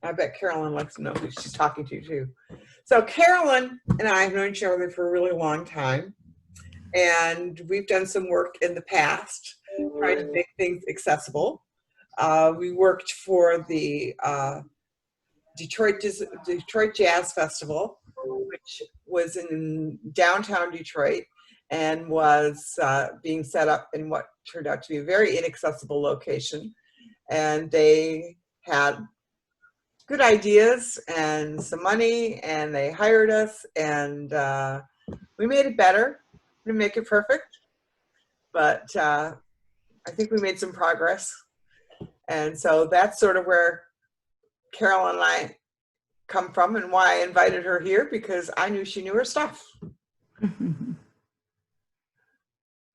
I bet Carolyn lets them know who she's talking to too. So Carolyn and I have known each other for a really long time, and we've done some work in the past trying to make things accessible. We worked for the Detroit Jazz Festival, which was in downtown Detroit and was being set up in what turned out to be a very inaccessible location. And they had good ideas and some money, and they hired us, and we made it better. We didn't make it perfect, but I think we made some progress. And so that's sort of where Carolyn and I come from, and why I invited her here, because I knew she knew her stuff.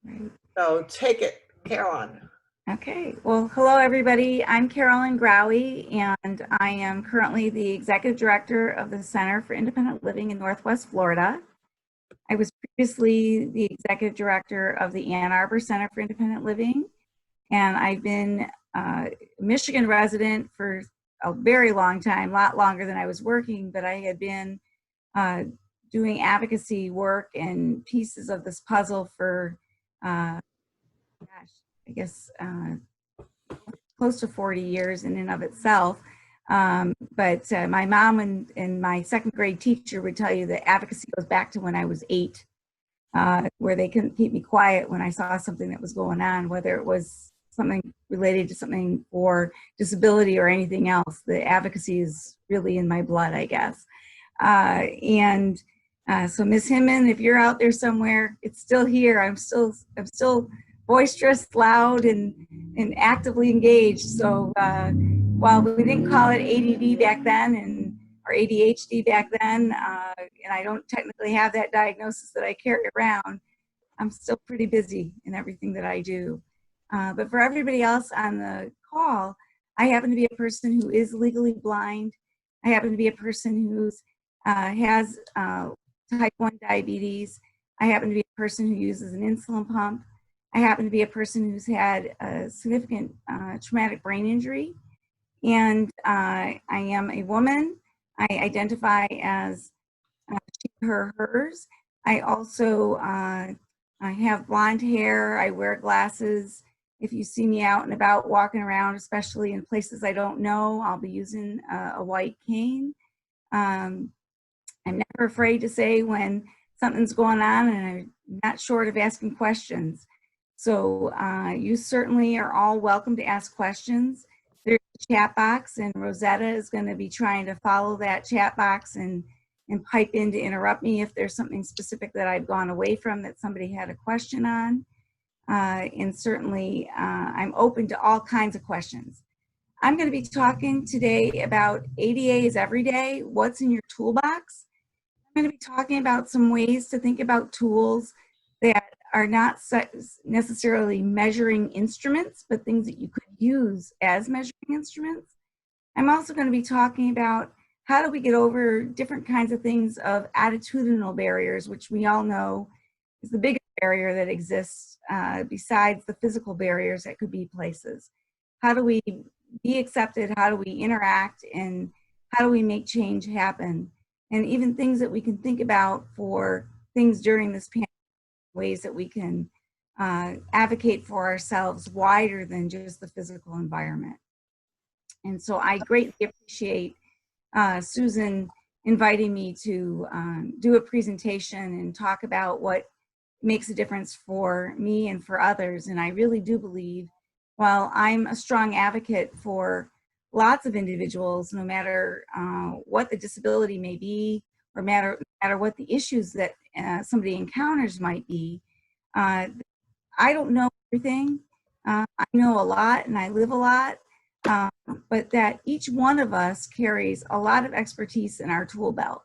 Right. So take it, Carolyn. Okay, well, hello everybody. I'm Carolyn Growie, and I am currently the Executive Director of the Center for Independent Living in Northwest Florida. I was previously the Executive Director of the Ann Arbor Center for Independent Living, and I've been a Michigan resident for a very long time, a lot longer than I was working, but I had been doing advocacy work and pieces of this puzzle for, I guess, close to 40 years in and of itself. But my mom and my second grade teacher would tell you that advocacy goes back to when I was 8, where they couldn't keep me quiet when I saw something that was going on, whether it was something related to something for disability or anything else. The advocacy is really in my blood, I guess. So Ms. Hinman, if you're out there somewhere, it's still here. I'm still boisterous, loud, and actively engaged. So while we didn't call it ADD back then or ADHD back then, and I don't technically have that diagnosis that I carry around, I'm still pretty busy in everything that I do. But for everybody else on the call, I happen to be a person who is legally blind. I happen to be a person who has type 1 diabetes. I happen to be a person who uses an insulin pump. I happen to be a person who's had a significant traumatic brain injury. And I am a woman. I identify as she, her, hers. I also I have blonde hair. I wear glasses. If you see me out and about walking around, especially in places I don't know, I'll be using a white cane. I'm never afraid to say when something's going on, and I'm not short of asking questions. So you certainly are all welcome to ask questions. There's a chat box, and Rosetta is going to be trying to follow that chat box and pipe in to interrupt me if there's something specific that I've gone away from that somebody had a question on. And certainly I'm open to all kinds of questions. I'm going to be talking today about ADA is everyday, what's in your toolbox. I'm going to be talking about some ways to think about tools that are not necessarily measuring instruments, but things that you could use as measuring instruments. I'm also going to be talking about how do we get over different kinds of things of attitudinal barriers, which we all know is the biggest barrier that exists besides the physical barriers that could be places. How do we be accepted? How do we interact? And how do we make change happen? And even things that we can think about for things during this pandemic, ways that we can advocate for ourselves wider than just the physical environment. And so I greatly appreciate Susan inviting me to do a presentation and talk about what makes a difference for me and for others. And I really do believe, while I'm a strong advocate for lots of individuals, no matter what the disability may be, or matter what the issues that somebody encounters might be, I don't know everything. I know a lot and I live a lot, but that each one of us carries a lot of expertise in our tool belt.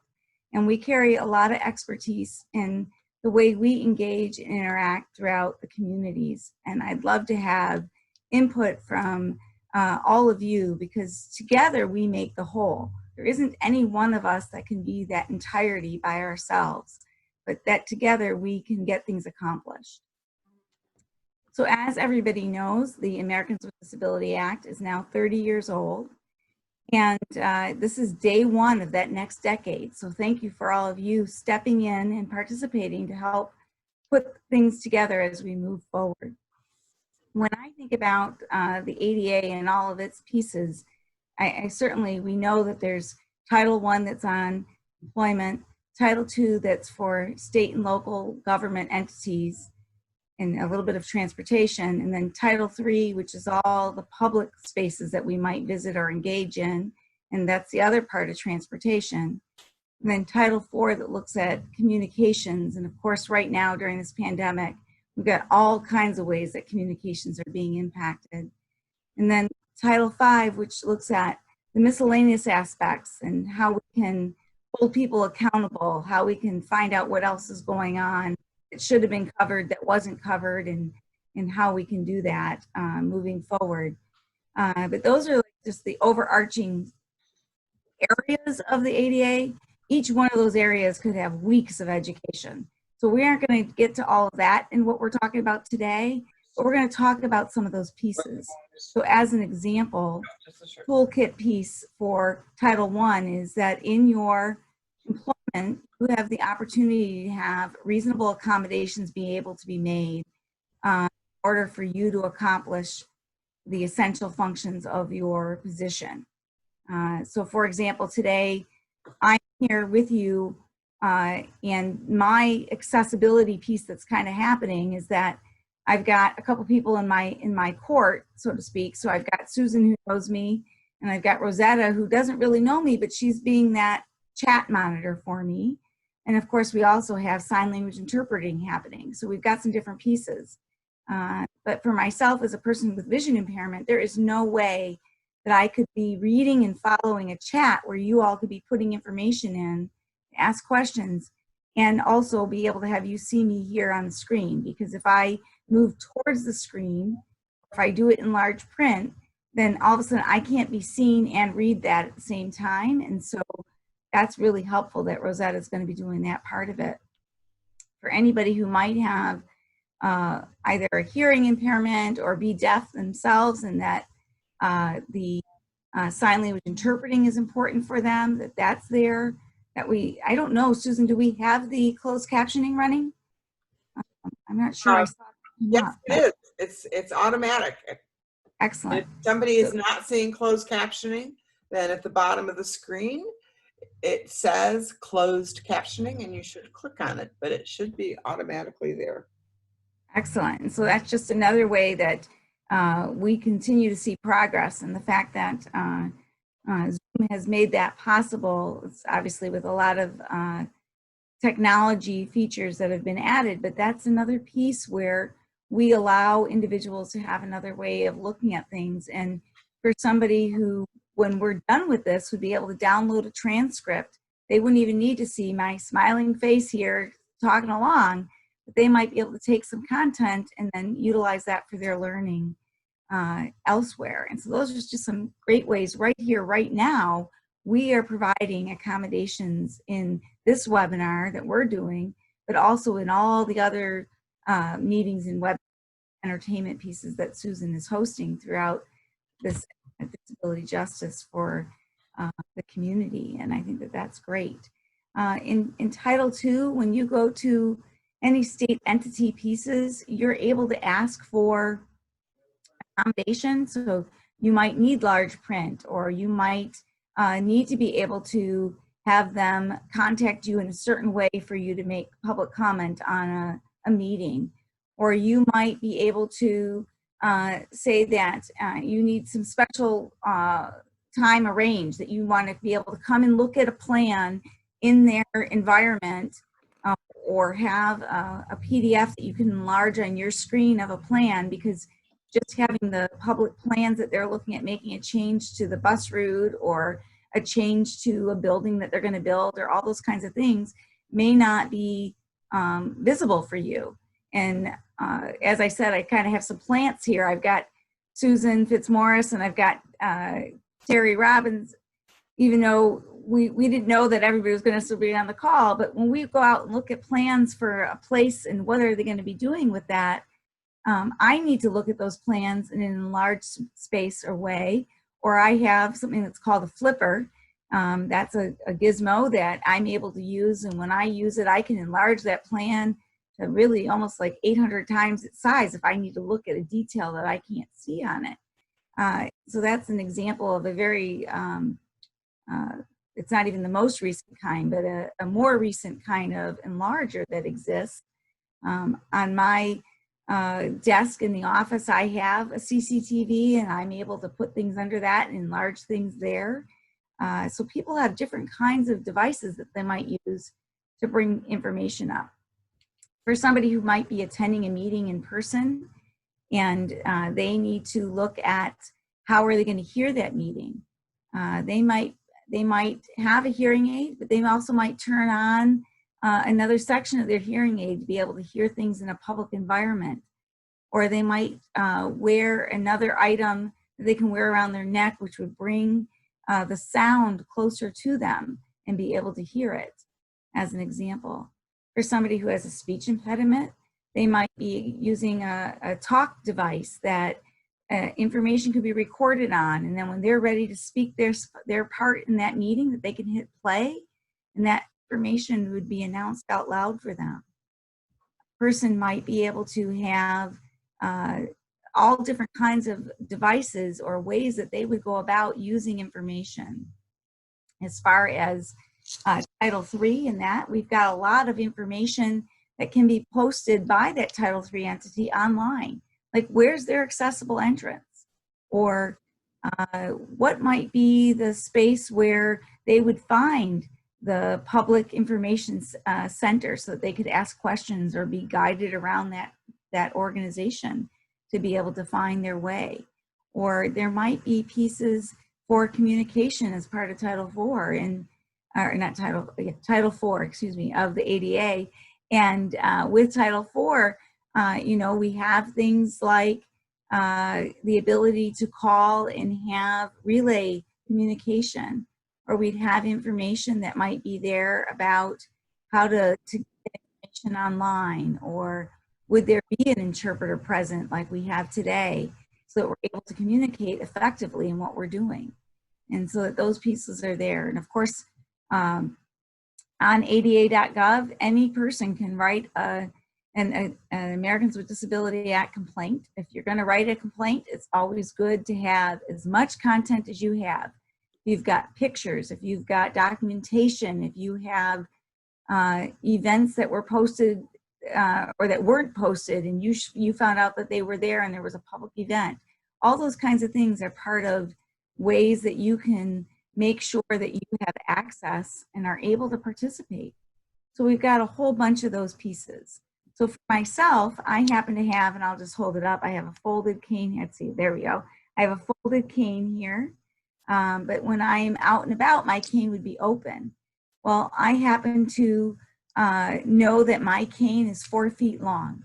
And we carry a lot of expertise in the way we engage and interact throughout the communities. And I'd love to have input from all of you, because together we make the whole. There isn't any one of us that can be that entirety by ourselves, but that together we can get things accomplished. So as everybody knows, the Americans with Disability Act is now 30 years old. And this is day one of that next decade. So thank you for all of you stepping in and participating to help put things together as we move forward. When I think about the ADA and all of its pieces, I certainly, we know that there's Title I that's on employment, Title II that's for state and local government entities, and a little bit of transportation, and then Title III, which is all the public spaces that we might visit or engage in, and that's the other part of transportation. And then Title IV that looks at communications, and of course right now during this pandemic, we've got all kinds of ways that communications are being impacted. And then Title V, which looks at the miscellaneous aspects and how we can hold people accountable, how we can find out what else is going on that should have been covered that wasn't covered, and how we can do that moving forward. But those are like just the overarching areas of the ADA. Each one of those areas could have weeks of education. So we aren't going to get to all of that in what we're talking about today, but we're going to talk about some of those pieces. So as an example, toolkit piece for Title I is that in your employment, you have the opportunity to have reasonable accommodations be able to be made in order for you to accomplish the essential functions of your position. So for example, today I'm here with you and my accessibility piece that's kind of happening is that I've got a couple people in my court, so to speak. So I've got Susan who knows me, and I've got Rosetta who doesn't really know me, but she's being that chat monitor for me. And of course, we also have sign language interpreting happening. So we've got some different pieces. But for myself as a person with vision impairment, there is no way that I could be reading and following a chat where you all could be putting information in, ask questions, and also be able to have you see me here on the screen. Because if I move towards the screen, if I do it in large print, then all of a sudden I can't be seen and read that at the same time. And so that's really helpful that Rosetta is going to be doing that part of it. For anybody who might have either a hearing impairment or be deaf themselves, and that the sign language interpreting is important for them, that's there. That I don't know, Susan, do we have the closed captioning running? I'm not sure I saw it. Yes, it is. It's automatic. Excellent. If somebody is not seeing closed captioning, then at the bottom of the screen, it says closed captioning, and you should click on it, but it should be automatically there. Excellent. And so that's just another way that we continue to see progress, and the fact that Zoom has made that possible. It's obviously with a lot of technology features that have been added, but that's another piece where we allow individuals to have another way of looking at things. And for somebody who, when we're done with this, would be able to download a transcript, they wouldn't even need to see my smiling face here talking along, but they might be able to take some content and then utilize that for their learning elsewhere. And so those are just some great ways right here, right now. We are providing accommodations in this webinar that we're doing, but also in all the other meetings and web entertainment pieces that Susan is hosting throughout this disability justice for the community. And I think that that's great. In Title II, when you go to any state entity pieces, you're able to ask for accommodation. So you might need large print, or you might need to be able to have them contact you in a certain way for you to make public comment on a meeting. Or you might be able to say that you need some special time arranged, that you want to be able to come and look at a plan in their environment, or have a PDF that you can enlarge on your screen of a plan, because just having the public plans that they're looking at making a change to the bus route or a change to a building that they're going to build, or all those kinds of things, may not be visible for you. And as I said, I kind of have some plants here. I've got Susan Fitzmaurice and I've got Terry Robbins, even though we didn't know that everybody was going to still be on the call. But when we go out and look at plans for a place and what are they going to be doing with that, I need to look at those plans in an enlarged space or way, or I have something that's called a flipper. That's a gizmo that I'm able to use, and when I use it, I can enlarge that plan to really almost like 800 times its size if I need to look at a detail that I can't see on it. So that's an example of a very, it's not even the most recent kind, but a more recent kind of enlarger that exists. On my desk in the office, I have a CCTV, and I'm able to put things under that and enlarge things there. So people have different kinds of devices that they might use to bring information up. For somebody who might be attending a meeting in person, and they need to look at how are they going to hear that meeting. They might have a hearing aid, but they also might turn on another section of their hearing aid to be able to hear things in a public environment. Or they might wear another item that they can wear around their neck, which would bring the sound closer to them and be able to hear it, as an example. For somebody who has a speech impediment, they might be using a talk device that information could be recorded on, and then when they're ready to speak their part in that meeting, that they can hit play, and that information would be announced out loud for them. A person might be able to have all different kinds of devices or ways that they would go about using information. As far as Title III and that, we've got a lot of information that can be posted by that Title III entity online. Like, where's their accessible entrance? Or what might be the space where they would find the public information center so that they could ask questions or be guided around that organization to be able to find their way. Or there might be pieces for communication as part of Title IV, or not Title IV, excuse me, of the ADA. And with Title IV, we have things like the ability to call and have relay communication, or we'd have information that might be there about how to get information online, or would there be an interpreter present like we have today so that we're able to communicate effectively in what we're doing. And so that those pieces are there. And of course, on ada.gov, any person can write an Americans with Disability Act complaint. If you're going to write a complaint, it's always good to have as much content as you have. If you've got pictures, if you've got documentation, if you have events that were posted or that weren't posted, and you found out that they were there and there was a public event, all those kinds of things are part of ways that you can make sure that you have access and are able to participate. So we've got a whole bunch of those pieces. So for myself, I happen to have, and I'll just hold it up, I have a folded cane. Let's see, there we go. I have a folded cane here, but when I'm out and about, my cane would be open. Well, I happen to know that my cane is 4 feet long.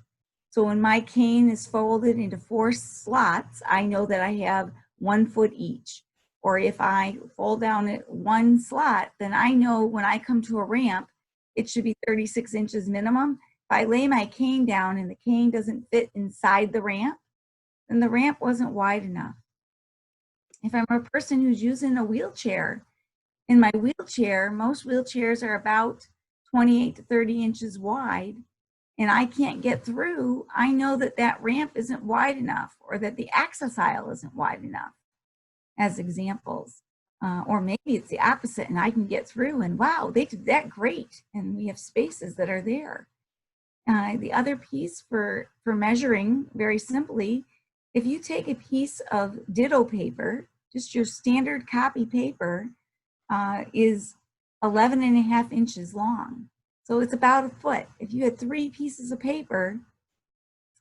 So when my cane is folded into 4 slots, I know that I have 1 foot each. Or if I fold down at 1 slot, then I know when I come to a ramp, it should be 36 inches minimum. If I lay my cane down and the cane doesn't fit inside the ramp, then the ramp wasn't wide enough. If I'm a person who's using a wheelchair, in my wheelchair, most wheelchairs are about 28 to 30 inches wide, and I can't get through, I know that that ramp isn't wide enough, or that the access aisle isn't wide enough, as examples. Or maybe it's the opposite and I can get through and wow, they did that great, and we have spaces that are there. The other piece for measuring, very simply, if you take a piece of ditto paper, just your standard copy paper, is 11.5 inches long. So it's about 1 foot. If you had 3 pieces of paper,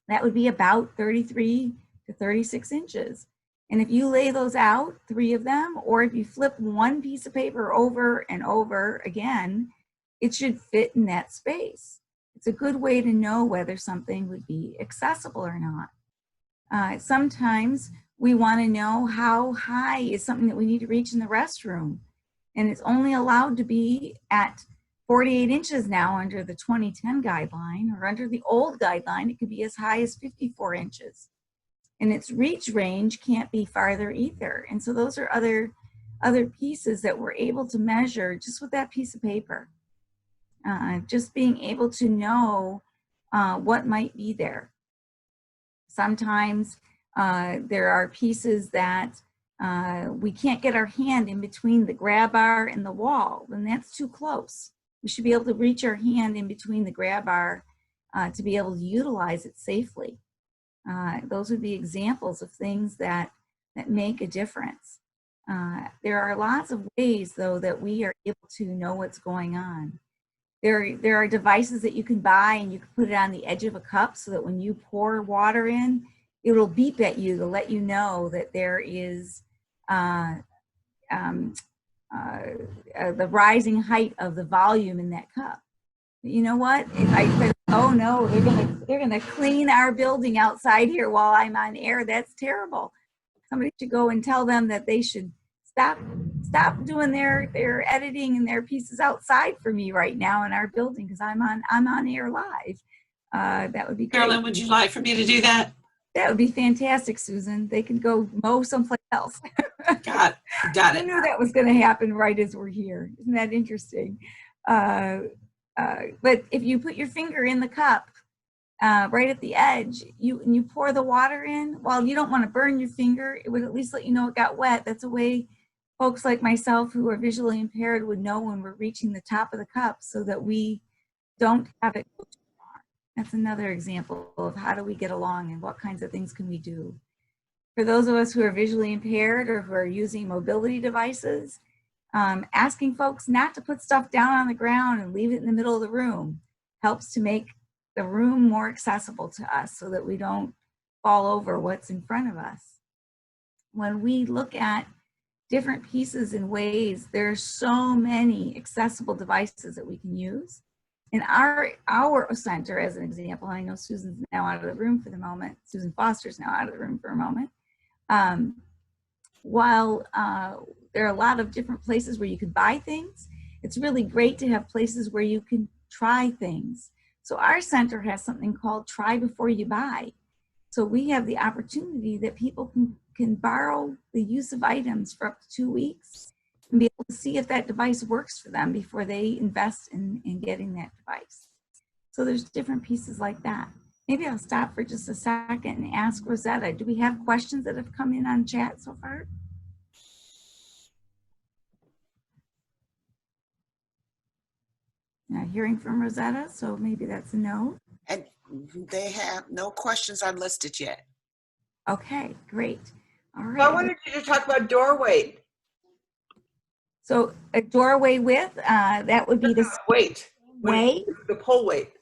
that would be about 33 to 36 inches. And if you lay those out, 3 of them, or if you flip 1 piece of paper over and over again, it should fit in that space. It's a good way to know whether something would be accessible or not. Sometimes we want to know how high is something that we need to reach in the restroom. And it's only allowed to be at 48 inches now under the 2010 guideline, or under the old guideline, it could be as high as 54 inches. and its reach range can't be farther either. And so those are other pieces that we're able to measure just with that piece of paper. Just being able to know what might be there. Sometimes there are pieces that we can't get our hand in between the grab bar and the wall, and that's too close. We should be able to reach our hand in between the grab bar to be able to utilize it safely. Those would be examples of things that make a difference. There are lots of ways, though, that we are able to know what's going on. There are devices that you can buy, and you can put it on the edge of a cup so that when you pour water in, it'll beep at you to let you know that there is the rising height of the volume in that cup. You know what? If I said, oh no, they're gonna clean our building outside here while I'm on air, that's terrible. Somebody should go and tell them that they should stop doing their editing and their pieces outside for me right now in our building, because I'm on air live. That would be great. Carolyn, would you like for me to do that? That would be fantastic, Susan. They can go mow someplace else. Got it. I knew that was going to happen right as we're here. Isn't that interesting? But if you put your finger in the cup right at the edge, you pour the water in, while you don't want to burn your finger, it would at least let you know it got wet. That's a way folks like myself who are visually impaired would know when we're reaching the top of the cup, so that we don't have it go too far. That's another example of how do we get along and what kinds of things can we do. For those of us who are visually impaired or who are using mobility devices, asking folks not to put stuff down on the ground and leave it in the middle of the room helps to make the room more accessible to us so that we don't fall over what's in front of us. When we look at different pieces and ways, there's so many accessible devices that we can use. In our center, as an example, I know Susan's now out of the room for the moment. Susan Foster's now out of the room for a moment. While there are a lot of different places where you can buy things, it's really great to have places where you can try things. So our center has something called Try Before You Buy. So we have the opportunity that people can borrow the use of items for up to 2 weeks and be able to see if that device works for them before they invest in getting that device. So there's different pieces like that. Maybe I'll stop for just a second and ask Rosetta, do we have questions that have come in on chat so far? Not hearing from Rosetta, so maybe that's a no. And they have no questions unlisted yet. Okay, great. All right. I wanted you to talk about doorway. So a doorway width, that would be the weight. weight. The pull weight.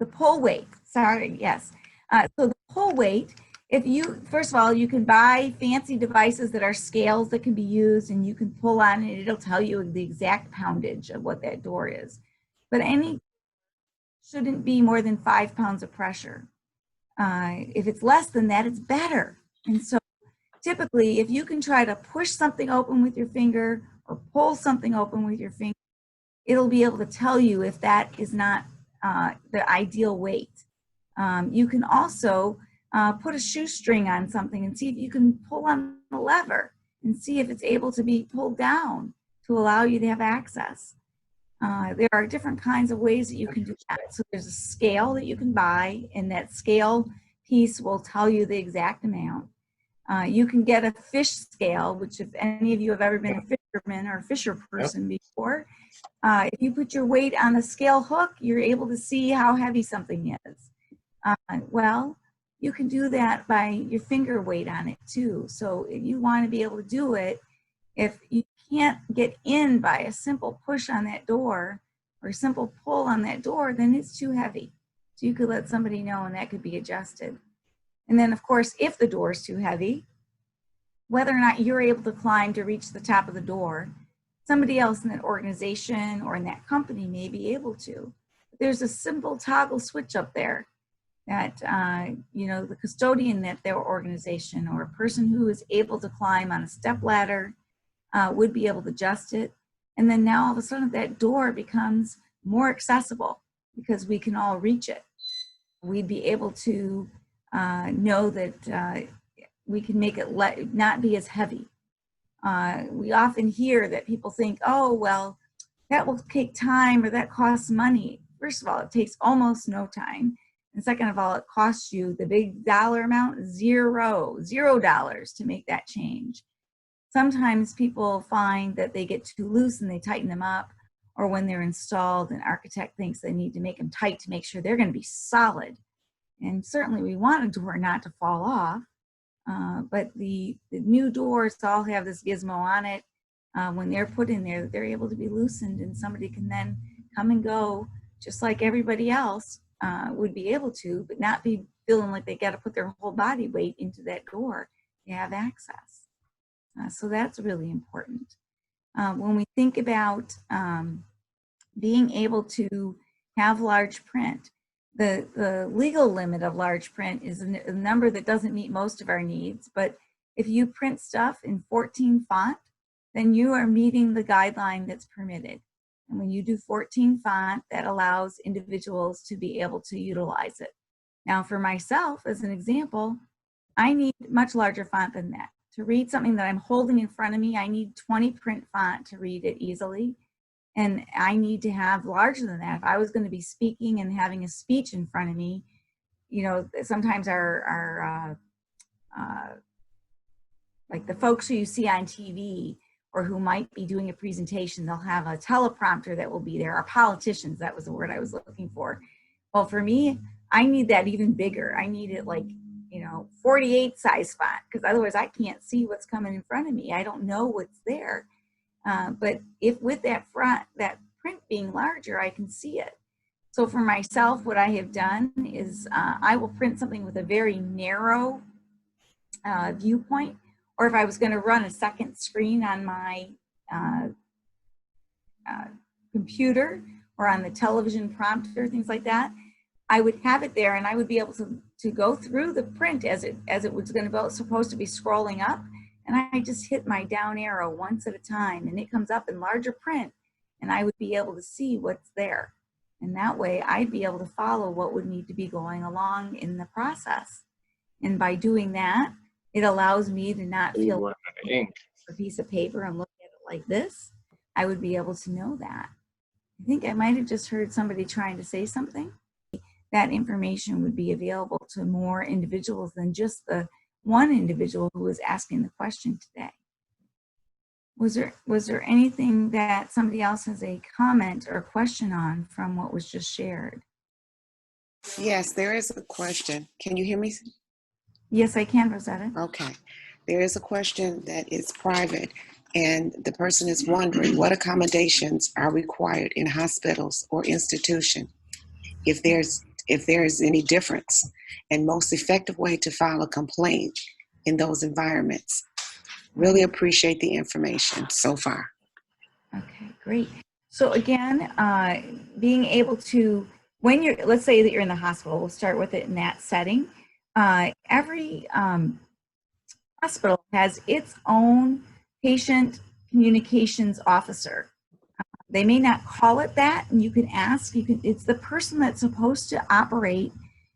The pull weight, sorry, yes. So the pull weight, first of all, you can buy fancy devices that are scales that can be used, and you can pull on it. It'll tell you the exact poundage of what that door is. But any shouldn't be more than 5 pounds of pressure. If it's less than that, it's better. And so typically, if you can try to push something open with your finger or pull something open with your finger, it'll be able to tell you if that is not the ideal weight. You can also put a shoestring on something and see if you can pull on the lever and see if it's able to be pulled down to allow you to have access. There are different kinds of ways that you can do that. So there's a scale that you can buy, and that scale piece will tell you the exact amount. You can get a fish scale, which if any of you have ever been a fisherman or a fisher person before, if you put your weight on the scale hook, you're able to see how heavy something is. Well, you can do that by your finger weight on it too. So if you want to be able to do it, if you can't get in by a simple push on that door or a simple pull on that door, then it's too heavy. So you could let somebody know, and that could be adjusted. And then of course, if the door is too heavy, whether or not you're able to climb to reach the top of the door, somebody else in that organization or in that company may be able to. There's a simple toggle switch up there that, the custodian at their organization or a person who is able to climb on a step ladder would be able to adjust it. And then now all of a sudden that door becomes more accessible because we can all reach it. We'd be able to know that we can make it not be as heavy. We often hear that people think, oh, well, that will take time or that costs money. First of all, it takes almost no time. And second of all, it costs you the big dollar amount, $0 to make that change. Sometimes people find that they get too loose and they tighten them up, or when they're installed, an architect thinks they need to make them tight to make sure they're going to be solid. And certainly we want a door not to fall off, but the new doors all have this gizmo on it. When they're put in there, they're able to be loosened, and somebody can then come and go just like everybody else would be able to, but not be feeling like they got to put their whole body weight into that door to have access. So that's really important. When we think about being able to have large print, the legal limit of large print is a number that doesn't meet most of our needs, but if you print stuff in 14 font, then you are meeting the guideline that's permitted. And when you do 14 font, that allows individuals to be able to utilize it. Now for myself, as an example, I need much larger font than that. To read something that I'm holding in front of me, I need 20 print font to read it easily. And I need to have larger than that. If I was going to be speaking and having a speech in front of me, you know, sometimes like the folks who you see on TV or who might be doing a presentation, they'll have a teleprompter that will be there, or politicians, that was the word I was looking for. Well, for me, I need that even bigger. I need it like, you know, 48 size font, because otherwise I can't see what's coming in front of me. I don't know what's there. But if with that print being larger, I can see it. So for myself, what I have done is I will print something with a very narrow viewpoint, or if I was going to run a second screen on my computer or on the television prompter, things like that, I would have it there and I would be able to go through the print as it was going to go, supposed to be scrolling up. And I just hit my down arrow once at a time and it comes up in larger print and I would be able to see what's there. And that way I'd be able to follow what would need to be going along in the process. And by doing that, it allows me to not feel like a piece of paper and look at it like this. I would be able to know that. I think I might have just heard somebody trying to say something. That information would be available to more individuals than just the one individual who was asking the question today. Was there anything that somebody else has a comment or question on from what was just shared? Yes, there is a question. Can you hear me? Yes, I can, Rosetta. Okay. There is a question that is private, and the person is wondering what accommodations are required in hospitals or institutions, if there is any difference, and most effective way to file a complaint in those environments. Really appreciate the information so far. Okay, great. So again, being able to, when you're, let's say that you're in the hospital, we'll start with it in that setting. Every hospital has its own patient communications officer. They may not call it that, and you can ask, it's the person that's supposed to operate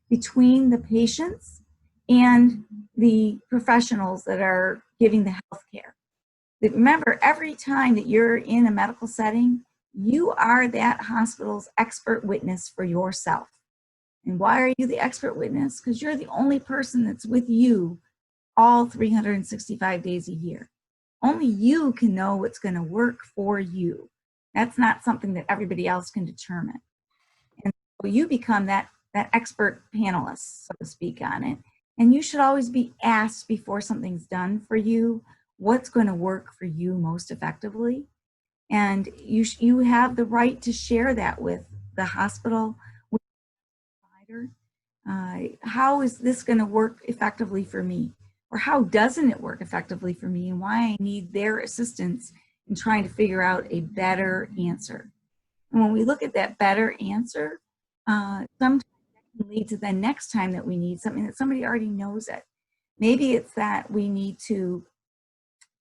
between the patients and the professionals that are giving the health care. Remember, every time that you're in a medical setting, you are that hospital's expert witness for yourself. And why are you the expert witness? Because you're the only person that's with you all 365 days a year. Only you can know what's going to work for you. That's not something that everybody else can determine. And so you become that expert panelist, so to speak, on it. And you should always be asked before something's done for you, what's going to work for you most effectively. And you have the right to share that with the hospital, with the provider. How is this going to work effectively for me? Or how doesn't it work effectively for me, and why I need their assistance in trying to figure out a better answer. And when we look at that better answer, sometimes that can lead to the next time that we need something that somebody already knows it. Maybe it's that we need to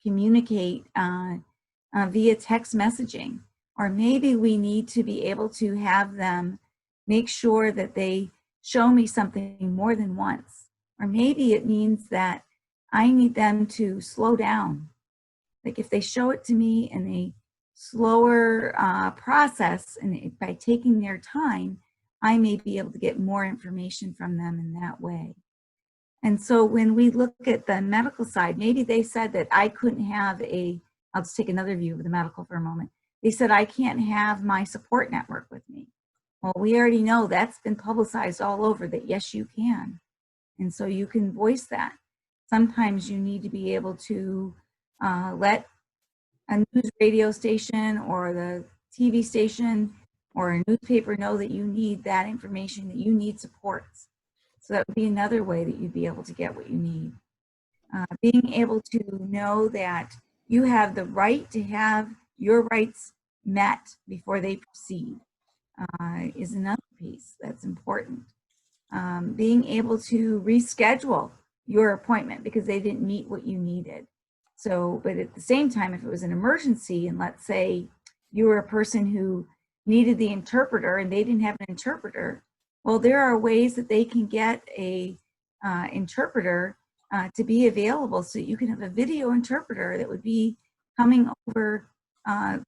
communicate via text messaging, or maybe we need to be able to have them make sure that they show me something more than once. Or maybe it means that I need them to slow down. Like if they show it to me in a slower process, and by taking their time, I may be able to get more information from them in that way. And so when we look at the medical side, maybe they said that I couldn't have I'll just take another view of the medical for a moment. They said I can't have my support network with me. Well, we already know that's been publicized all over that yes, you can. And so you can voice that. Sometimes you need to be able to let a news radio station or the TV station or a newspaper know that you need that information, that you need supports. So that would be another way that you'd be able to get what you need. Being able to know that you have the right to have your rights met before they proceed is another piece that's important. Being able to reschedule your appointment because they didn't meet what you needed. So, but at the same time, if it was an emergency, and let's say you were a person who needed the interpreter and they didn't have an interpreter, well, there are ways that they can get a interpreter to be available, so you can have a video interpreter that would be coming over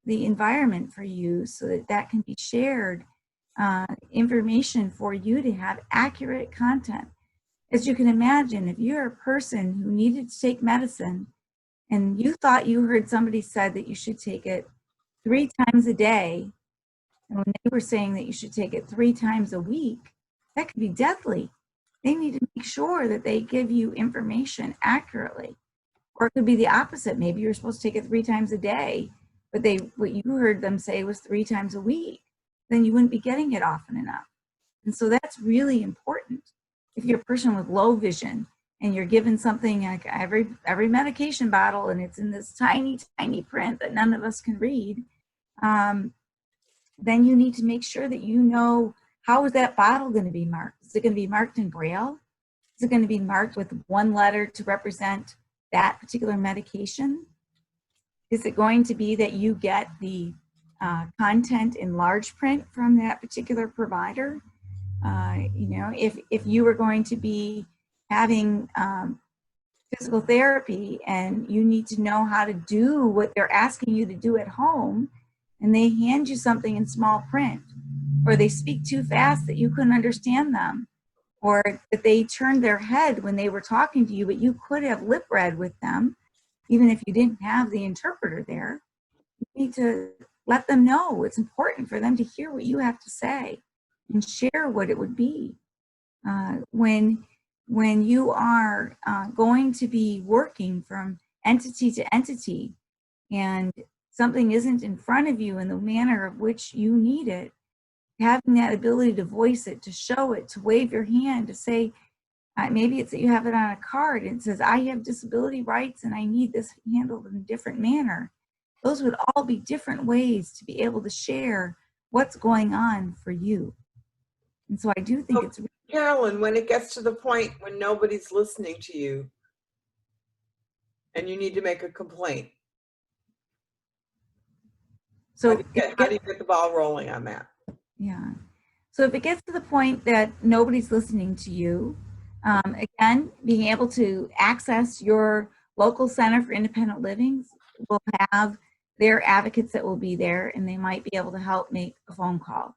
the environment for you, so that that can be shared information for you to have accurate content. As you can imagine, if you're a person who needed to take medicine and you thought you heard somebody said that you should take it 3 times a day, and when they were saying that you should take it 3 times a week, that could be deadly. They need to make sure that they give you information accurately. Or it could be the opposite. Maybe you're supposed to take it 3 times a day, but what you heard them say was 3 times a week. Then you wouldn't be getting it often enough. And so that's really important. If you're a person with low vision and you're given something like every medication bottle and it's in this tiny, tiny print that none of us can read, then you need to make sure that you know, how is that bottle going to be marked? Is it going to be marked in Braille? Is it going to be marked with 1 letter to represent that particular medication? Is it going to be that you get the content in large print from that particular provider? You know, if you were going to be having physical therapy and you need to know how to do what they're asking you to do at home, and they hand you something in small print, or they speak too fast that you couldn't understand them, or that they turned their head when they were talking to you, but you could have lip read with them, even if you didn't have the interpreter there. You need to let them know. It's important for them to hear what you have to say and share what it would be. When you are going to be working from entity to entity and something isn't in front of you in the manner of which you need it, having that ability to voice it, to show it, to wave your hand, to say, maybe it's that you have it on a card and it says, I have disability rights and I need this handled in a different manner. Those would all be different ways to be able to share what's going on for you. And so I do think it's... Carolyn, when it gets to the point when nobody's listening to you and you need to make a complaint, So how do you get the ball rolling on that? Yeah. So if it gets to the point that nobody's listening to you, again, being able to access your local Center for Independent Living will have their advocates that will be there, and they might be able to help make a phone call.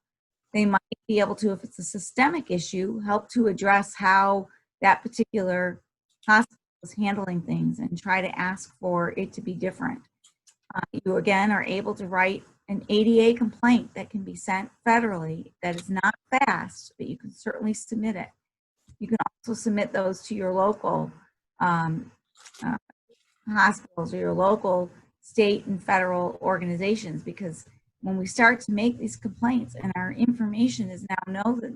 They might be able to, if it's a systemic issue, help to address how that particular hospital is handling things and try to ask for it to be different. You again are able to write an ADA complaint that can be sent federally that is not fast, but you can certainly submit it. You can also submit those to your local hospitals or your local state and federal organizations, because when we start to make these complaints and our information is now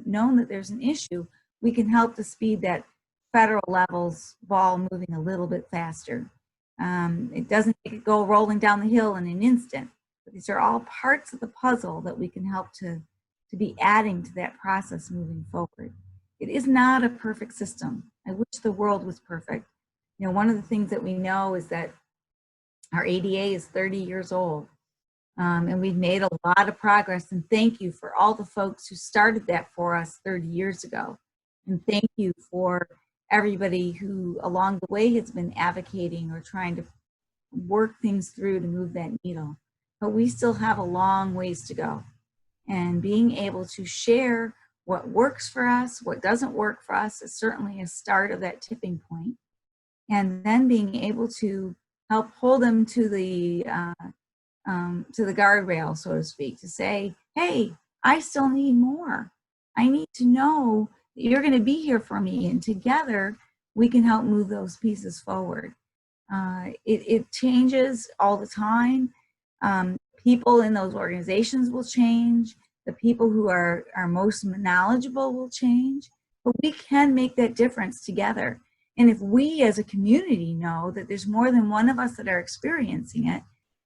known that there's an issue, we can help to speed that federal level's ball moving a little bit faster. It doesn't make it go rolling down the hill in an instant, but these are all parts of the puzzle that we can help to be adding to that process moving forward. It is not a perfect system. I wish the world was perfect. You know, one of the things that we know is that our ADA is 30 years old, and we've made a lot of progress, and thank you for all the folks who started that for us 30 years ago. And thank you for everybody who along the way has been advocating or trying to work things through to move that needle. But we still have a long ways to go. And being able to share what works for us, what doesn't work for us, is certainly a start of that tipping point. And then being able to help hold them to the guardrail, so to speak, to say, hey, I still need more. I need to know that you're going to be here for me, and together we can help move those pieces forward. It changes all the time. People in those organizations will change. The people who are most knowledgeable will change. But we can make that difference together. And if we as a community know that there's more than one of us that are experiencing it,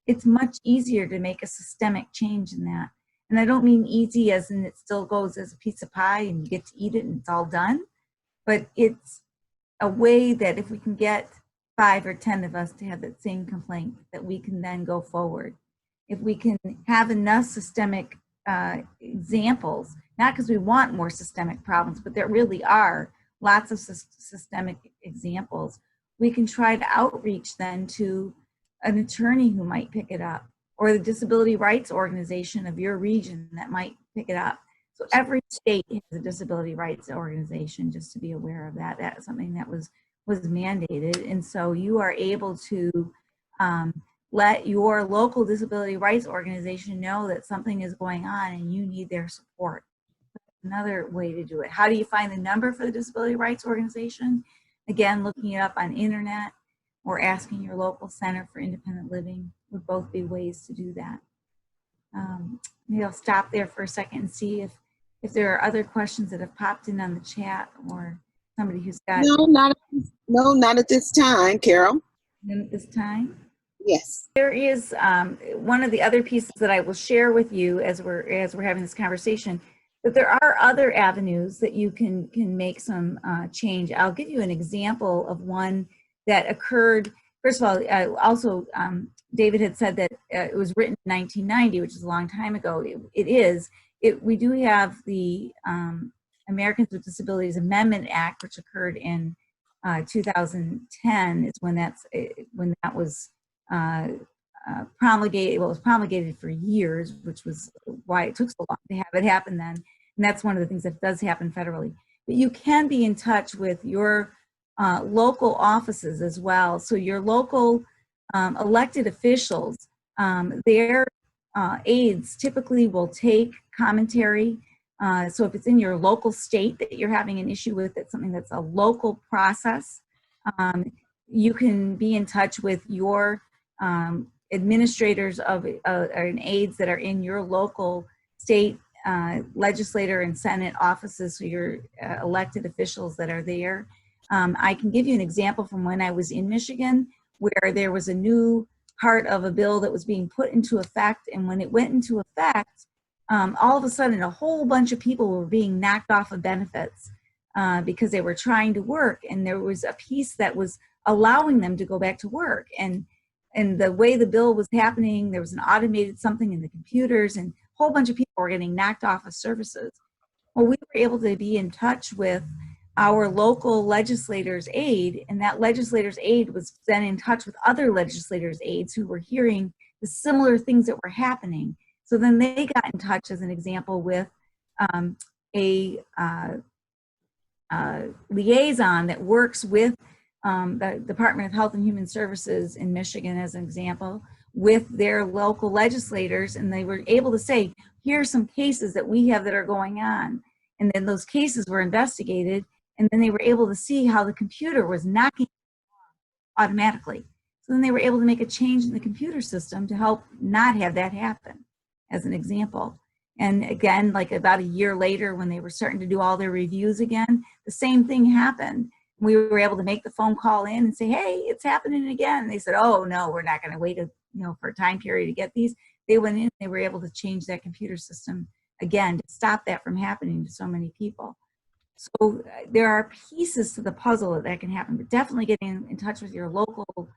it's much easier to make a systemic change in that. And I don't mean easy as in it still goes as a piece of pie and you get to eat it and it's all done. But it's a way that if we can get 5 or 10 of us to have that same complaint, that we can then go forward. If we can have enough systemic examples, not because we want more systemic problems, but there really are lots of systemic examples, we can try to outreach then to an attorney who might pick it up, or the disability rights organization of your region that might pick it up. So every state has a disability rights organization, just to be aware of that. That's something that was mandated. And so you are able to let your local disability rights organization know that something is going on and you need their support. Another way to do it. How do you find the number for the disability rights organization? Again, looking it up on internet or asking your local center for independent living would both be ways to do that. Maybe I'll stop there for a second and see if there are other questions that have popped in on the chat, or somebody who's got. No, not at this time, Carol. At this time? Yes. There is one of the other pieces that I will share with you as we're having this conversation, that there are other avenues that you can make some change. I'll give you an example of one that occurred. First of all, also David had said that it was written in 1990, which is a long time ago. It is. We do have the Americans with Disabilities Amendment Act, which occurred in 2010. Is when that was promulgated. Well, it was promulgated for years, which was why it took so long to have it happen then. And that's one of the things that does happen federally. But you can be in touch with your local offices as well. So your local elected officials, their aides typically will take commentary. So if it's in your local state that you're having an issue with, it's something that's a local process, you can be in touch with your administrators and aides that are in your local state legislator and Senate offices, so your elected officials that are there. I can give you an example from when I was in Michigan, where there was a new part of a bill that was being put into effect, and when it went into effect, all of a sudden a whole bunch of people were being knocked off of benefits because they were trying to work, and there was a piece that was allowing them to go back to work. And the way the bill was happening, there was an automated something in the computers, and a whole bunch of people were getting knocked off of services. Well, we were able to be in touch with our local legislator's aide, and that legislator's aide was then in touch with other legislators' aides who were hearing the similar things that were happening. So then they got in touch, as an example, with a liaison that works with the Department of Health and Human Services in Michigan, as an example, with their local legislators, and they were able to say, here are some cases that we have that are going on. And then those cases were investigated, and then they were able to see how the computer was knocking automatically. So then they were able to make a change in the computer system to help not have that happen, as an example. And again, like about a year later, when they were starting to do all their reviews again, the same thing happened. We were able to make the phone call in and say, hey, it's happening again. And they said, oh no, we're not going to wait for a time period to get these. They went in, they were able to change that computer system again to stop that from happening to so many people. So there are pieces to the puzzle that can happen, but definitely getting in touch with your local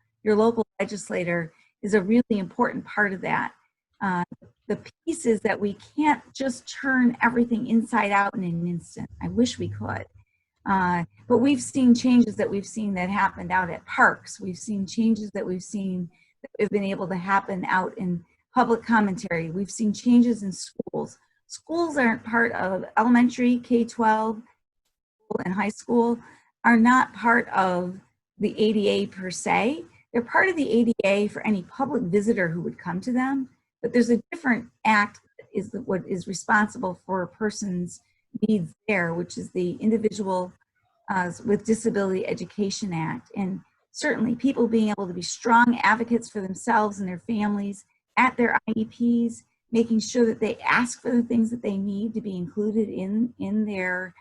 legislator is a really important part of that. The piece is that we can't just turn everything inside out in an instant. I wish we could. But we've seen changes that happened out at parks. We've seen changes that have been able to happen out in public commentary. We've seen changes in schools. Schools aren't part of elementary, K-12, and high school are not part of the ADA per se. They're part of the ADA for any public visitor who would come to them, but there's a different act that is what is responsible for a person's needs there, which is the Individual with Disability Education Act. And certainly people being able to be strong advocates for themselves and their families at their IEPs, making sure that they ask for the things that they need to be included in their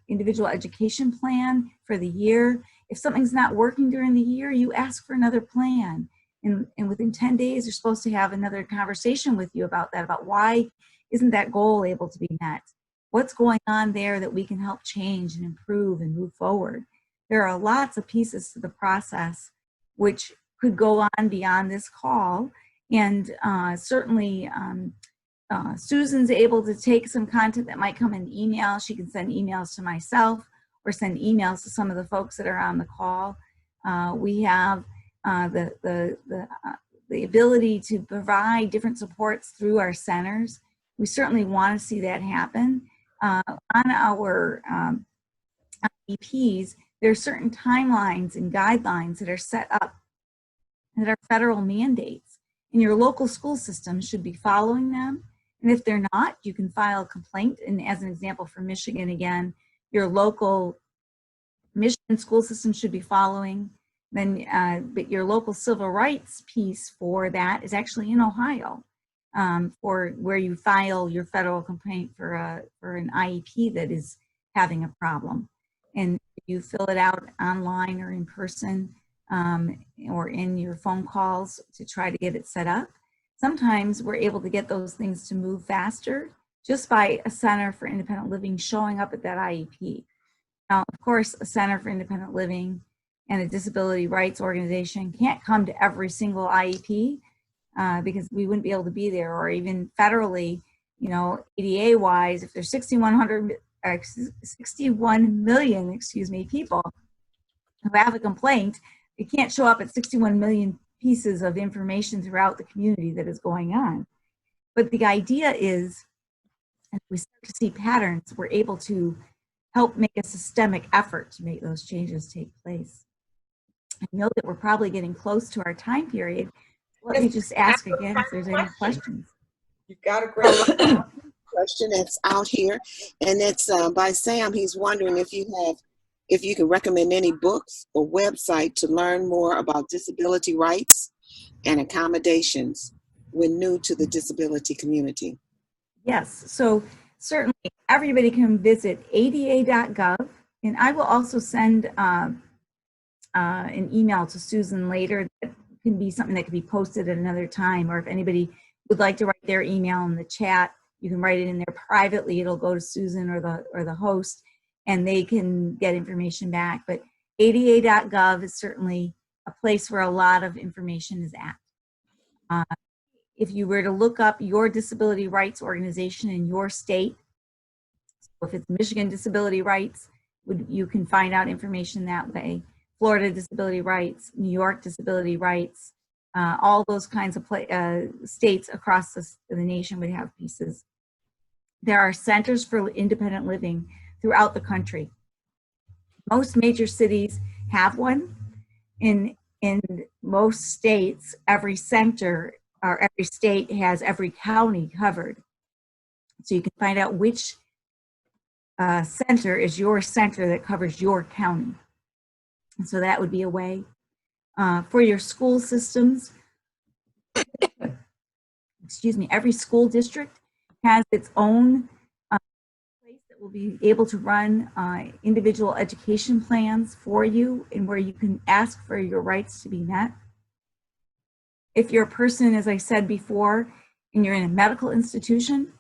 individual education plan for the year. If something's not working during the year, you ask for another plan. And within 10 days, they're supposed to have another conversation with you about that, about why isn't that goal able to be met? What's going on there that we can help change and improve and move forward? There are lots of pieces to the process which could go on beyond this call. And certainly Susan's able to take some content that might come in email. She can send emails to myself or send emails to some of the folks that are on the call. We have the ability to provide different supports through our centers. We certainly want to see that happen. On our IEPs, there are certain timelines and guidelines that are set up that are federal mandates, and your local school system should be following them. And if they're not, you can file a complaint. And as an example for Michigan, again, your local Michigan school system should be following. Then, but your local civil rights piece for that is actually in Ohio, for where you file your federal complaint for an IEP that is having a problem. And you fill it out online or in person, or in your phone calls to try to get it set up. Sometimes we're able to get those things to move faster just by a Center for Independent Living showing up at that IEP. Now, of course, a Center for Independent Living and a disability rights organization can't come to every single IEP because we wouldn't be able to be there, or even federally, you know, ADA wise, if there's 61 million, people who have a complaint, they can't show up at 61 million pieces of information throughout the community that is going on. But the idea is, as we start to see patterns, we're able to help make a systemic effort to make those changes take place. I know that we're probably getting close to our time period. Let me just ask again if there's any questions. You've got a great question that's out here, and it's by Sam. He's wondering if you can recommend any books or website to learn more about disability rights and accommodations when new to the disability community. Yes, so certainly everybody can visit ada.gov, and I will also send an email to Susan later that can be something that can be posted at another time, or if anybody would like to write their email in the chat, you can write it in there privately. It'll go to Susan or the host, and they can get information back. But ada.gov is certainly a place where a lot of information is at. If you were to look up your disability rights organization in your state, so if it's Michigan Disability Rights, you can find out information that way. Florida Disability Rights, New York Disability Rights, all those kinds of states across the nation would have pieces. There are centers for independent living throughout the country. Most major cities have one. In most states, every center or every state has every county covered. So you can find out which center is your center that covers your county. And so that would be a way. For your school systems, excuse me, every school district has its own place that will be able to run individual education plans for you, and where you can ask for your rights to be met. If you're a person, as I said before, and you're in a medical institution,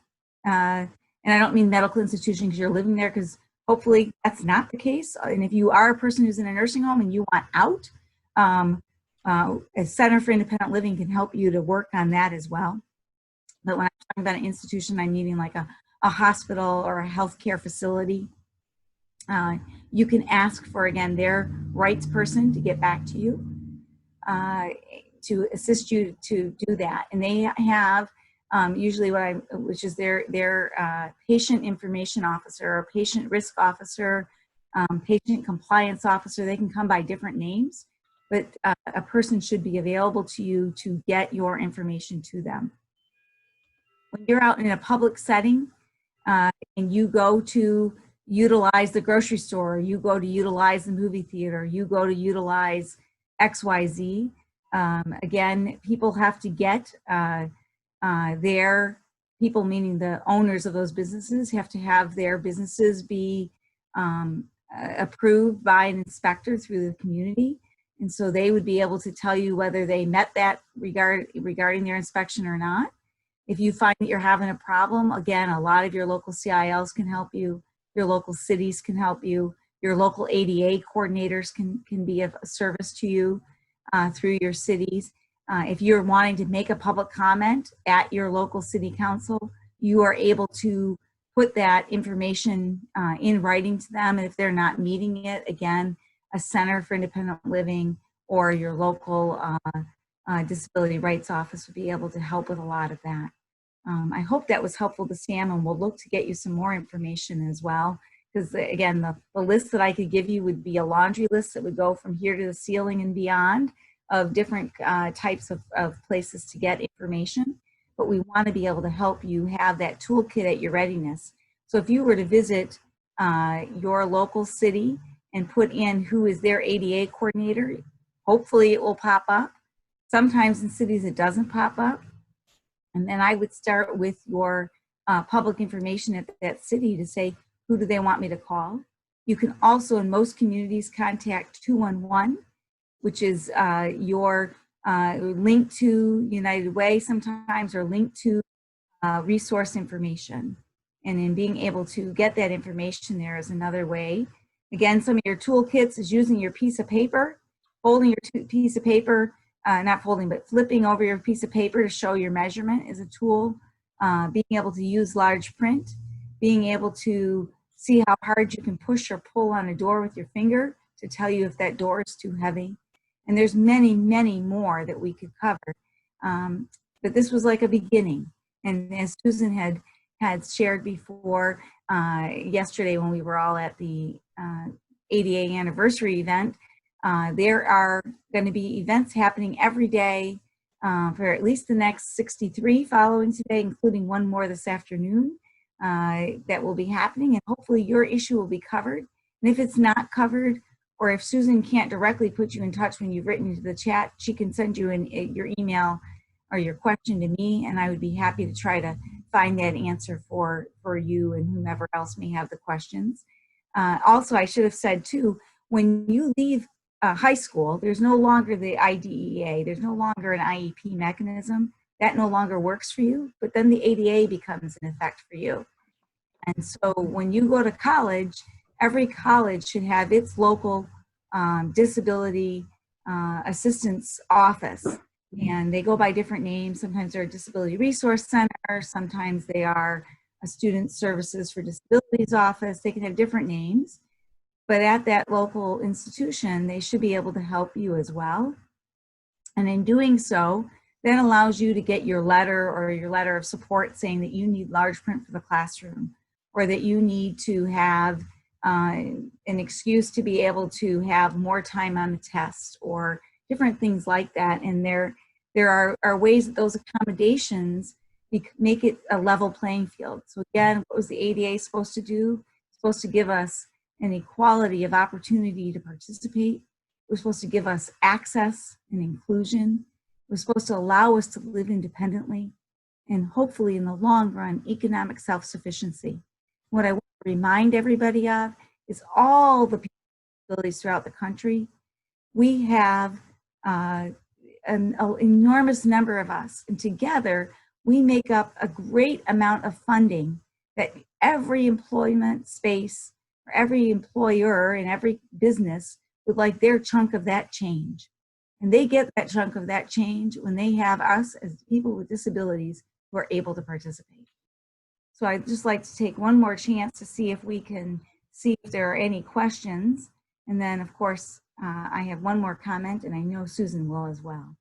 and I don't mean medical institution because you're living there, because hopefully that's not the case. And if you are a person who's in a nursing home and you want out, a Center for Independent Living can help you to work on that as well. But when I'm talking about an institution, I'm meaning like a hospital or a healthcare facility. You can ask for, again, their rights person to get back to you, to assist you to do that. And they have usually which is their patient information officer or patient risk officer, patient compliance officer. They can come by different names, but a person should be available to you to get your information to them. When you're out in a public setting and you go to utilize the grocery store, you go to utilize the movie theater, you go to utilize XYZ, again, people have to get their people, meaning the owners of those businesses, have to have their businesses be approved by an inspector through the community. And so they would be able to tell you whether they met that regarding their inspection or not. If you find that you're having a problem, again, a lot of your local CILs can help you, your local cities can help you, your local ADA coordinators can be of service to you through your cities. If you're wanting to make a public comment at your local city council, you are able to put that information in writing to them. And if they're not meeting it, again, a Center for Independent Living or your local disability rights office would be able to help with a lot of that. I hope that was helpful to Sam, and we'll look to get you some more information as well. Because again, the list that I could give you would be a laundry list that would go from here to the ceiling and beyond of different types of places to get information. But we want to be able to help you have that toolkit at your readiness. So if you were to visit your local city and put in who is their ADA coordinator, hopefully it will pop up. Sometimes in cities it doesn't pop up. And then I would start with your public information at that city to say, who do they want me to call? You can also, in most communities, contact 211, which is your link to United Way sometimes, or link to resource information. And in being able to get that information there is another way. Again, some of your toolkits is using your piece of paper, folding your piece of paper, not folding, but flipping over your piece of paper to show your measurement is a tool. Being able to use large print, being able to see how hard you can push or pull on a door with your finger to tell you if that door is too heavy. And there's many, many more that we could cover. But this was like a beginning. And as Susan had shared before yesterday when we were all at the ADA anniversary event, there are going to be events happening every day for at least the next 63 following today, including one more this afternoon that will be happening. And hopefully your issue will be covered. And if it's not covered, or if Susan can't directly put you in touch when you've written into the chat, she can send you your email or your question to me, and I would be happy to try to find that answer for you and whomever else may have the questions. Also, I should have said too, when you leave high school, there's no longer the IDEA, there's no longer an IEP mechanism. That no longer works for you, but then the ADA becomes in effect for you. And so when you go to college, every college should have its local disability assistance office. And they go by different names. Sometimes they're a disability resource center. Sometimes they are a student services for disabilities office. They can have different names. But at that local institution, they should be able to help you as well. And in doing so, that allows you to get your letter or your letter of support saying that you need large print for the classroom, or that you need to have an excuse to be able to have more time on the test, or different things like that. And there are ways that those accommodations make it a level playing field. So again, what was the ADA supposed to do? It's supposed to give us an equality of opportunity to participate. It was supposed to give us access and inclusion. It was supposed to allow us to live independently, and hopefully in the long run, economic self-sufficiency. What I want to remind everybody of is all the people with disabilities throughout the country. We have an enormous number of us, and together we make up a great amount of funding that every employment space or every employer and every business would like their chunk of that change. And they get that chunk of that change when they have us as people with disabilities who are able to participate. So I'd just like to take one more chance to see if we can see if there are any questions. And then, of course, I have one more comment, and I know Susan will as well.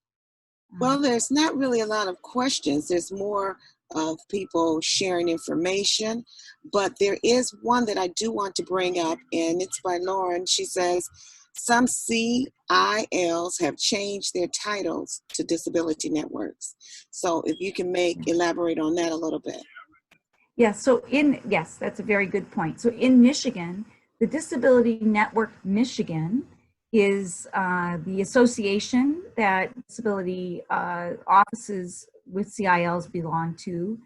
Well, there's not really a lot of questions. There's more of people sharing information, but there is one that I do want to bring up, and it's by Lauren. She says, some CILs have changed their titles to disability networks. So if you can elaborate on that a little bit. Yes, so yes, that's a very good point. So in Michigan, the Disability Network Michigan is the association that disability offices with CILs belong to.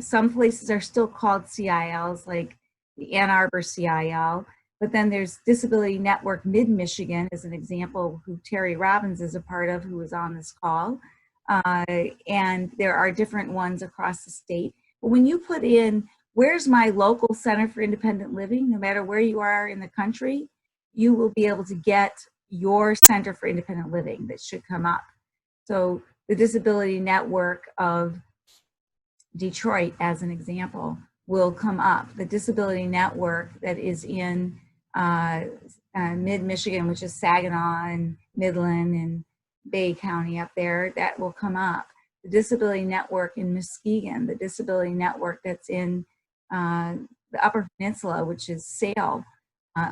Some places are still called CILs, like the Ann Arbor CIL, but then there's Disability Network Mid-Michigan as an example, who Terry Robbins is a part of, who is on this call. And there are different ones across the state. But when you put in, where's my local Center for Independent Living, no matter where you are in the country, you will be able to get your Center for Independent Living that should come up. So the Disability Network of Detroit, as an example, will come up. The Disability Network that is in mid-Michigan, which is Saginaw and Midland and Bay County up there, that will come up. The Disability Network in Muskegon, the Disability Network that's in the Upper Peninsula, which is Sale,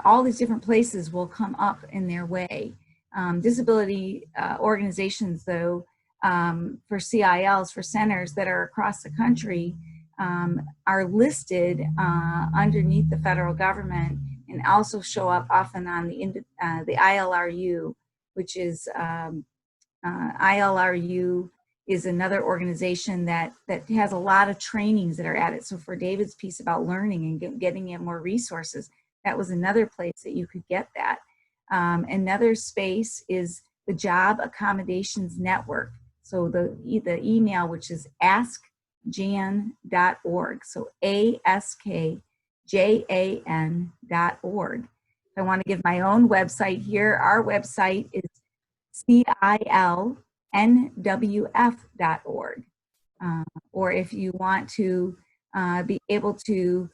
all these different places will come up in their way. Disability organizations, though, for CILs, for centers that are across the country, are listed underneath the federal government and also show up often on the ILRU, which is ILRU is another organization that has a lot of trainings that are at it. So for David's piece about learning and getting in more resources, that was another place that you could get that. Another space is the Job Accommodations Network. So the email, which is askjan.org. So ASKJAN.org. I want to give my own website here. Our website is CILNWF.org. Or if you want to be able to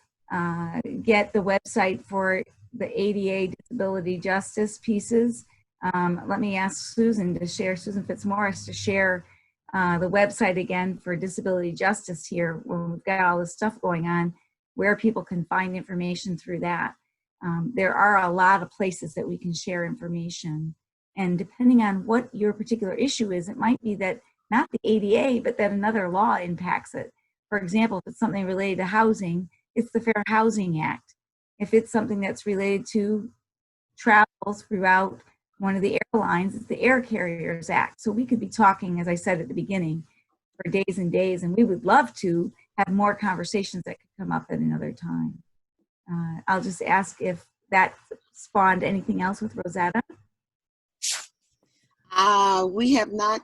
get the website for the ADA disability justice pieces, let me ask Susan to share, Susan Fitzmaurice, to share the website again for disability justice here, when we've got all this stuff going on, where people can find information through that. There are a lot of places that we can share information. And depending on what your particular issue is, it might be that not the ADA, but that another law impacts it. For example, if it's something related to housing, it's the Fair Housing Act. If it's something that's related to travel throughout one of the airlines, it's the Air Carriers Act. So we could be talking, as I said at the beginning, for days and days, and we would love to have more conversations that could come up at another time. I'll just ask if that spawned anything else with Rosetta. We have not.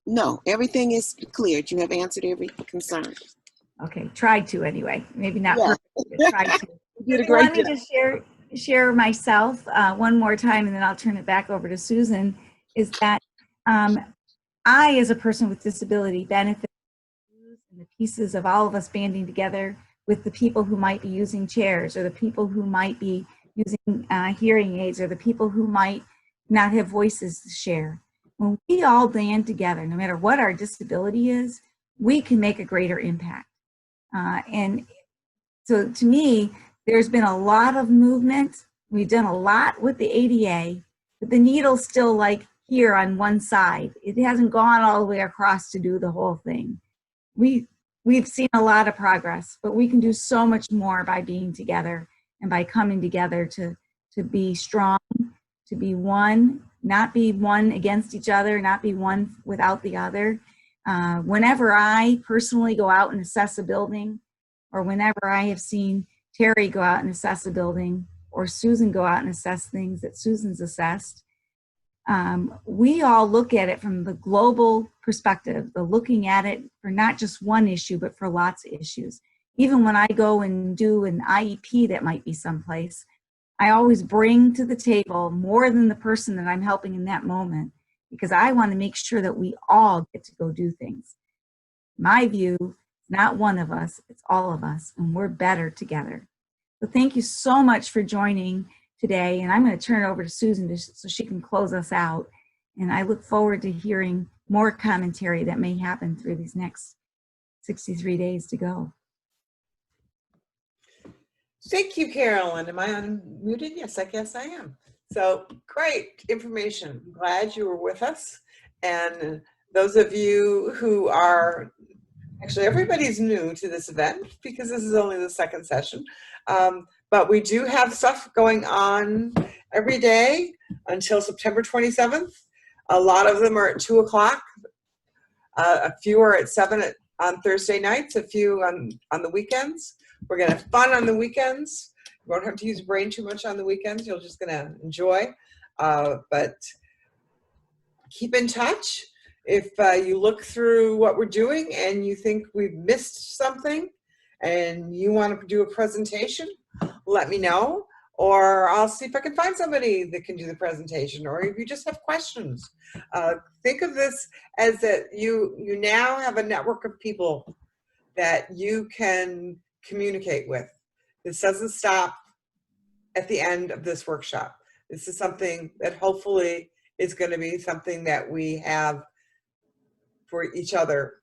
No, everything is cleared. You have answered every concern. Okay, tried to anyway. Maybe not Yeah. perfect, but tried to. You did a great Let me just share myself one more time, and then I'll turn it back over to Susan. Is that I, as a person with disability, benefit from the pieces of all of us banding together with the people who might be using chairs, or the people who might be using hearing aids, or the people who might not have voices to share. When we all band together, no matter what our disability is, we can make a greater impact. And so to me, there's been a lot of movement. We've done a lot with the ADA, but the needle's still like here on one side. It hasn't gone all the way across to do the whole thing. We've seen a lot of progress, but we can do so much more by being together and by coming together to be strong, to be one, not be one against each other, not be one without the other. Whenever I personally go out and assess a building, or whenever I have seen Terry go out and assess a building, or Susan go out and assess things that Susan's assessed, we all look at it from the global perspective, the looking at it for not just one issue, but for lots of issues. Even when I go and do an IEP that might be someplace, I always bring to the table more than the person that I'm helping in that moment, because I want to make sure that we all get to go do things. My view, not one of us, it's all of us, and we're better together. So thank you so much for joining today. And I'm going to turn it over to Susan so she can close us out. And I look forward to hearing more commentary that may happen through these next 63 days to go. Thank you, Carolyn. Am I unmuted? Yes, I guess I am. So great information. Glad you were with us. And those of you who are, actually everybody's new to this event because this is only the second session. But we do have stuff going on every day until September 27th. A lot of them are at 2 o'clock. A few are at 7 on Thursday nights, a few on the weekends. We're going to have fun on the weekends. You won't have to use your brain too much on the weekends. You're just going to enjoy. But keep in touch. If you look through what we're doing and you think we've missed something and you want to do a presentation, let me know. Or I'll see if I can find somebody that can do the presentation. Or if you just have questions, think of this as that you now have a network of people that you can communicate with. This doesn't stop at the end of this workshop. This is something that hopefully is going to be something that we have for each other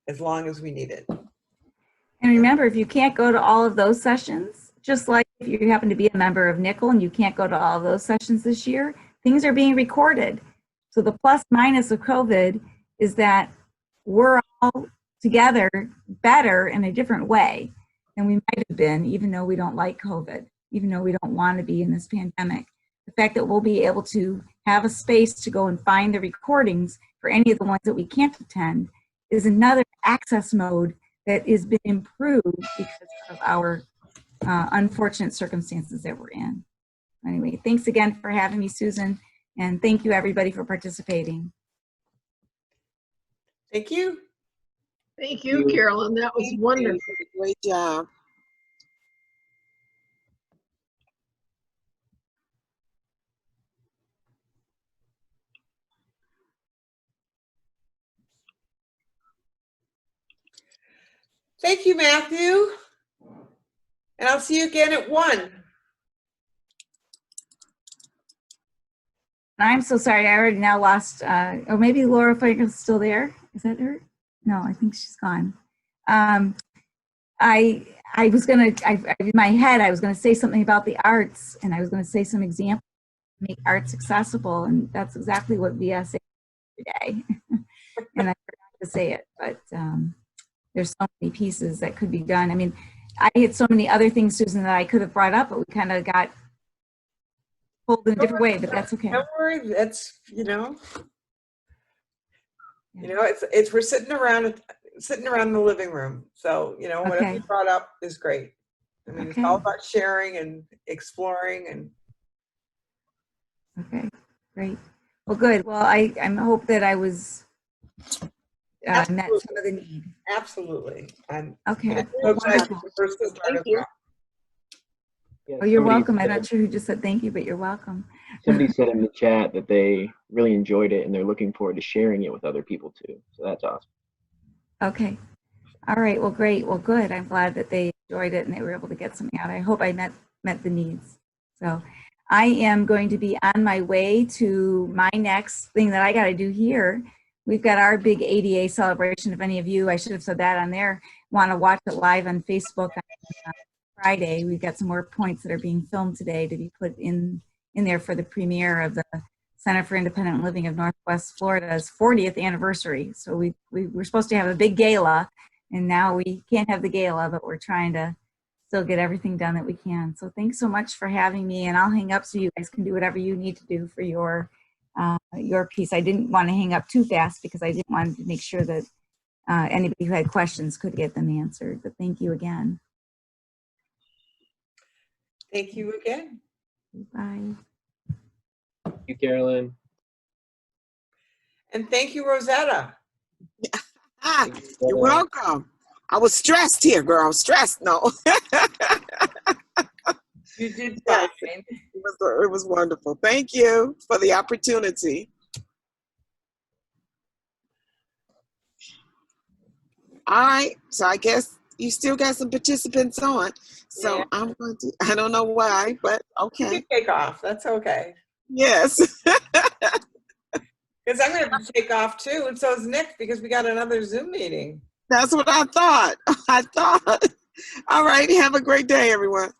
as long as we need it. And remember, if you can't go to all of those sessions, just like if you happen to be a member of Nickel and you can't go to all of those sessions this year, things are being recorded. So the plus minus of COVID is that we're all together better in a different way than we might have been, even though we don't like COVID, even though we don't want to be in this pandemic. The fact that we'll be able to have a space to go and find the recordings for any of the ones that we can't attend is another access mode that has been improved because of our unfortunate circumstances that we're in. Anyway, thanks again for having me, Susan, and thank you everybody for participating. Thank you. Thank you, Carolyn. That was wonderful. Great job. Thank you, Matthew. And I'll see you again at 1. I'm so sorry, I already now lost, or maybe Laura Frankel's still there. Is that her? No, I think she's gone. I was gonna, in my head, I was gonna say something about the arts, and I was gonna say some examples to make arts accessible, and that's exactly what VS is today. And I forgot to say it, but there's so many pieces that could be done. I mean, I had so many other things, Susan, that I could have brought up, but we kind of got pulled in a different way, but that's okay. Don't worry, that's, it's we're sitting around in the living room. So, whatever you brought up is great. I mean, it's all about sharing and exploring and. Okay, great. Well, good. Well, I hope that I was met some of the need. Absolutely. I'm Okay. so glad you're the first to start as well. Yeah, Oh, you're somebody welcome. I'm said- not sure who just said thank you, but you're welcome. Somebody said in the chat that they really enjoyed it and they're looking forward to sharing it with other people too. So that's awesome. Okay. All right. Well, great. Well, good. I'm glad that they enjoyed it and they were able to get something out. I hope I met the needs. So I am going to be on my way to my next thing that I got to do here. We've got our big ADA celebration. If any of you, I should have said that on there, want to watch it live on Facebook on Friday. We've got some more points that are being filmed today to be put in there for the premiere of the Center for Independent Living of Northwest Florida's 40th anniversary. So we were supposed to have a big gala, and now we can't have the gala, but we're trying to still get everything done that we can. So thanks so much for having me, and I'll hang up so you guys can do whatever you need to do for your piece. I didn't want to hang up too fast because I didn't want to make sure that anybody who had questions could get them answered. But thank you again. Thank you again. Bye. Thank you, Carolyn. And thank you, Rosetta. You're welcome. I was stressed here, girl. Stressed. No. You did fine. It was wonderful. Thank you for the opportunity. All right. So I guess You still got some participants on. So Yeah. I'm going to, I don't know why, but You okay. can take off. That's okay. Yes. Because I'm going to have to take off too, and so is Nick, because we got another Zoom meeting. That's what I thought. All right. Have a great day, everyone.